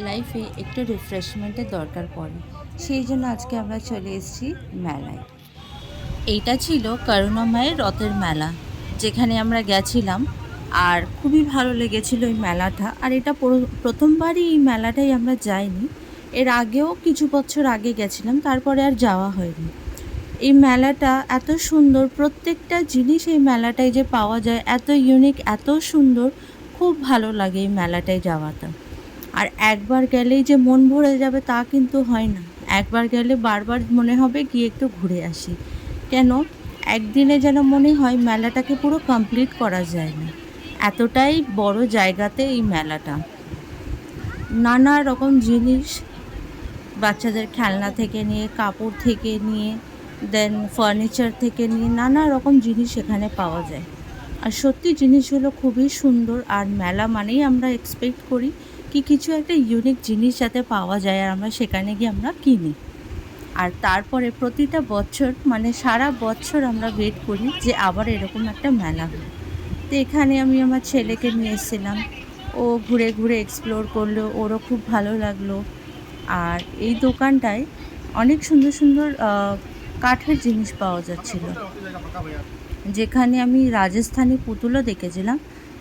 লাইফে একটু রিফ্রেশমেন্টের দরকার পড়ে, সেই জন্য আজকে আমরা চলে এসেছি মেলায়। এইটা ছিল করুণাময়ের রথের মেলা, যেখানে আমরা গেছিলাম। আর খুবই ভালো লেগেছিল এই মেলাটা। আর এটা প্রথমবারই এই মেলাটাই আমরা যাইনি, এর আগেও কিছু বছর আগে গেছিলাম, তারপরে আর যাওয়া হয়নি। এই মেলাটা এত সুন্দর, প্রত্যেকটা জিনিস এই মেলাটায় যে পাওয়া যায় এত ইউনিক, এত সুন্দর, খুব ভালো লাগে এই মেলাটায় যাওয়াটা। আর একবার গেলেই যে মন ভরে যাবে তা কিন্তু হয় না। একবার গেলে বারবার মনে হবে গিয়ে একটু ঘুরে আসি। কেন, একদিনে যেন মনে হয় মেলাটাকে পুরো কমপ্লিট করা যায় না, এতটাই বড় জায়গাতে এই মেলাটা। নানা রকম জিনিস, বাচ্চাদের খেলনা থেকে নিয়ে, কাপড় থেকে নিয়ে, দেন ফার্নিচার থেকে নিয়ে নানা রকম জিনিস এখানে পাওয়া যায়। আর সত্যি জিনিসগুলো খুবই সুন্দর। আর মেলা মানেই আমরা এক্সপেক্ট করি কি কিছু একটা ইউনিক জিনিস যাতে পাওয়া যায়, আর আমরা সেখানে গিয়ে আমরা কিনি। আর তারপরে প্রতিটা বছর, মানে সারা বছর আমরা ওয়েট করি যে আবার এরকম একটা মেলা হয়। তো এখানে আমি আমার ছেলেকে নিয়ে এসেছিলাম, ও ঘুরে ঘুরে এক্সপ্লোর করলো, ওরও খুব ভালো লাগলো। আর এই দোকানটায় অনেক সুন্দর সুন্দর কাঠের জিনিস পাওয়া যাচ্ছিল, যেখানে আমি রাজস্থানি পুতুলও দেখেছিলাম।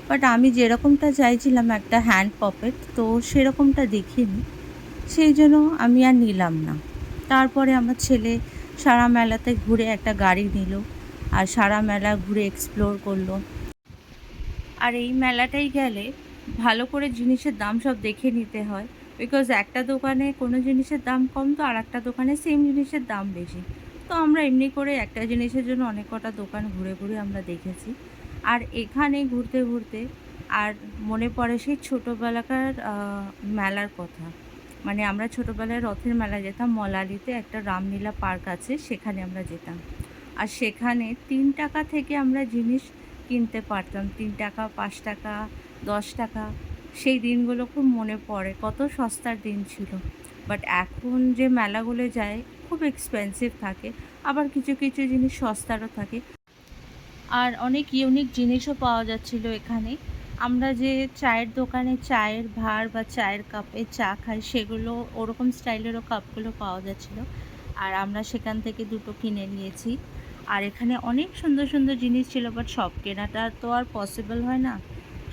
বাট আমি যেরকমটা চাইছিলাম একটা হ্যান্ড পপেট, তো সেরকমটা দেখিনি, সেই জন্য আমি আর নিলাম না। তারপরে আমার ছেলে সারা মেলাতে ঘুরে একটা গাড়ি নিল, আর সারা মেলা ঘুরে এক্সপ্লোর করলো। আর এই মেলাটাই গেলে ভালো করে জিনিসের দাম সব দেখে নিতে হয়, বিকজ একটা দোকানে কোনো জিনিসের দাম কম, তো আর একটা দোকানে সেম জিনিসের দাম বেশি। তো আমরা এমনি করে একটা জিনিসের জন্য অনেক কটা দোকান ঘুরে ঘুরে আমরা দেখেছি। আর এখানে ঘুরতে ঘুরতে আর মনে পড়ে সেই ছোটোবেলাকার মেলার কথা। মানে আমরা ছোটোবেলায় রথের মেলা যেতাম, মলালিতে একটা রামলীলা পার্ক আছে, সেখানে আমরা যেতাম। আর সেখানে 3 টাকা থেকে আমরা জিনিস কিনতে পারতাম, 3 টাকা, 5 টাকা, 10 টাকা। সেই দিনগুলো খুব মনে পড়ে, কত সস্তার দিন ছিল। বাট এখন যে মেলাগুলো যায় খুব এক্সপেন্সিভ থাকে, আবার কিছু কিছু জিনিস সস্তারও থাকে। আর অনেক ইউনিক জিনিসও পাওয়া যাচ্ছিল এখানে। আমরা যে চায়ের দোকানে চায়ের ভাঁড় বা চায়ের কাপে চা খাই, সেগুলো ওরকম স্টাইলেরও কাপগুলো পাওয়া যাচ্ছিল। আর আমরা সেখান থেকে দুটো কিনে নিয়েছি। আর এখানে অনেক সুন্দর সুন্দর জিনিস ছিল, বাট সব কেনাটা তো আর পসিবল হয় না,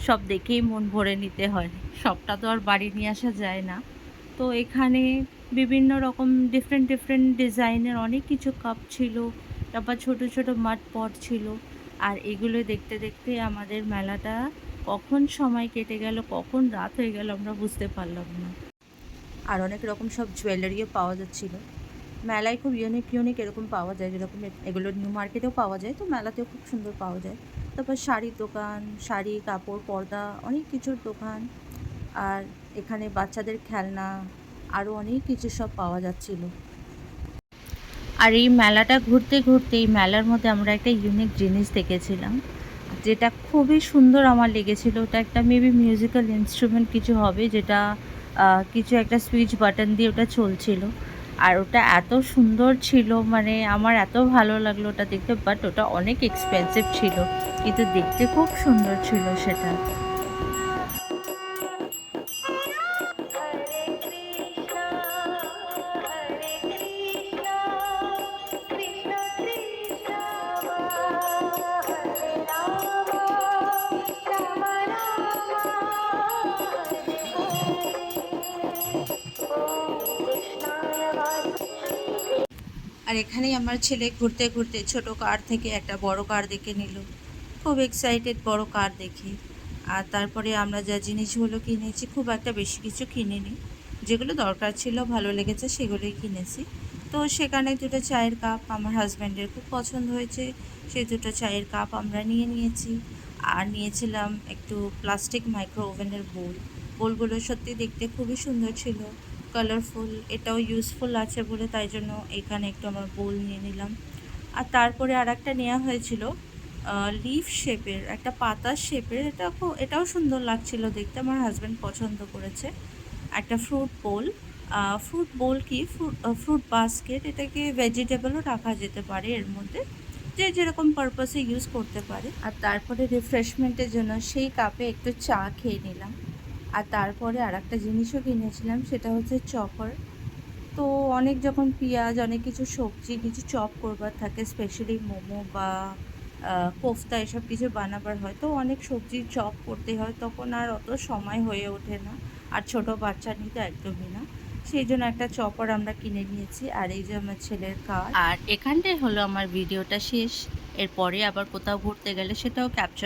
সব দেখেই মন ভরে নিতে হয়, সবটা তো আর বাড়ি নিয়ে আসা যায় না। তো এখানে বিভিন্ন রকম ডিফারেন্ট ডিফারেন্ট ডিজাইনের অনেক কিছু কাপ ছিল, তারপর ছোট ছোট মাড পট ছিল। আর এগুলো দেখতে দেখতে আমাদের মেলাটা কখন সময় কেটে গেল, কখন রাত হয়ে গেল আমরা বুঝতে পারলাম না। আর অনেক রকম সব জুয়েলারিও পাওয়া যাচ্ছিল। মেলায় খুব ইউনিক ইউনিক এরকম পাওয়া যায়, যেরকম এগুলো নিউ মার্কেটেও পাওয়া যায়, তো মেলাতেও খুব সুন্দর পাওয়া যায়। তারপর শাড়ির দোকান, শাড়ি, কাপড়, পর্দা, অনেক কিছুর দোকান। আর এখানে বাচ্চাদের খেলনা, আরও অনেক কিছু সব পাওয়া যাচ্ছিল। আর এই মেলাটা ঘুরতে ঘুরতে এই মেলার মধ্যে আমরা একটা ইউনিক জিনিস দেখেছিলাম, যেটা খুবই সুন্দর আমার লেগেছিল। ওটা একটা মেবি মিউজিক্যাল ইনস্ট্রুমেন্ট কিছু হবে, যেটা কিছু একটা সুইচ বাটন দিয়ে ওটা চলছিল। আর ওটা এত সুন্দর ছিল, মানে আমার এত ভালো লাগলো ওটা দেখতে। বাট ওটা অনেক এক্সপেন্সিভ ছিল, কিন্তু দেখতে খুব সুন্দর ছিল সেটা। আর এখানেই আমার ছেলে ঘুরতে ঘুরতে ছোট কার থেকে একটা বড় কার দেখে নিল, খুব এক্সাইটেড বড় কার দেখে। আর তারপরে আমরা যা জিনিসগুলো কিনেছি, খুব একটা বেশি কিছু কিনিনি, যেগুলো দরকার ছিল ভালো লেগেছে সেগুলোই কিনেছি। তো সেখানে দুটো চায়ের কাপ আমার হাজব্যান্ডের খুব পছন্দ হয়েছে, সেই দুটো চায়ের কাপ আমরা নিয়ে নিয়েছি। আর নিয়েছিলাম একটু প্লাস্টিক মাইক্রো ওভেনের বোলগুলো সত্যি দেখতে খুবই সুন্দর ছিল, কালারফুল, এটাও ইউজফুল আছে বলে তাই জন্য এখানে একটু আমার বোল নিয়ে নিলাম। আর তারপরে আর একটা নেওয়া হয়েছিল লিফ শেপের, একটা পাতার শেপের, এটাও সুন্দর লাগছিল দেখতে, আমার হাজব্যান্ড পছন্দ করেছে। একটা ফ্রুট বোল কি ফ্রুট বাস্কেট, এটাকে ভেজিটেবলও রাখা যেতে পারে এর মধ্যে, যে যেরকম পারপাসে ইউজ করতে পারে। আর তারপরে রিফ্রেশমেন্টের জন্য সেই কাপে একটু চা খেয়ে নিলাম। আর তারপরে আরেকটা জিনিসও কিনেছিলাম, সেটা হচ্ছে চপার। তো অনেক যখন পেঁয়াজ, অনেক কিছু সবজি, কিছু চপ করবার থাকে, স্পেশালি মোমো বা কোফতা এসব কিছু বানাবার হয়, তো অনেক সবজির চপ করতে হয়, তখন আর অত সময় হয়ে ওঠে না। আর ছোট বাচ্চা নিয়ে তো একদমই না। সেই জন্য একটা চপার আমরা কিনে নিয়েছি। আর এই যে আমার ছেলের কাজ। আর এখানটাই হলো আমার ভিডিওটা শেষ। এরপরে আবার কোথাও ঘুরতে গেলে সেটাও ক্যাপচার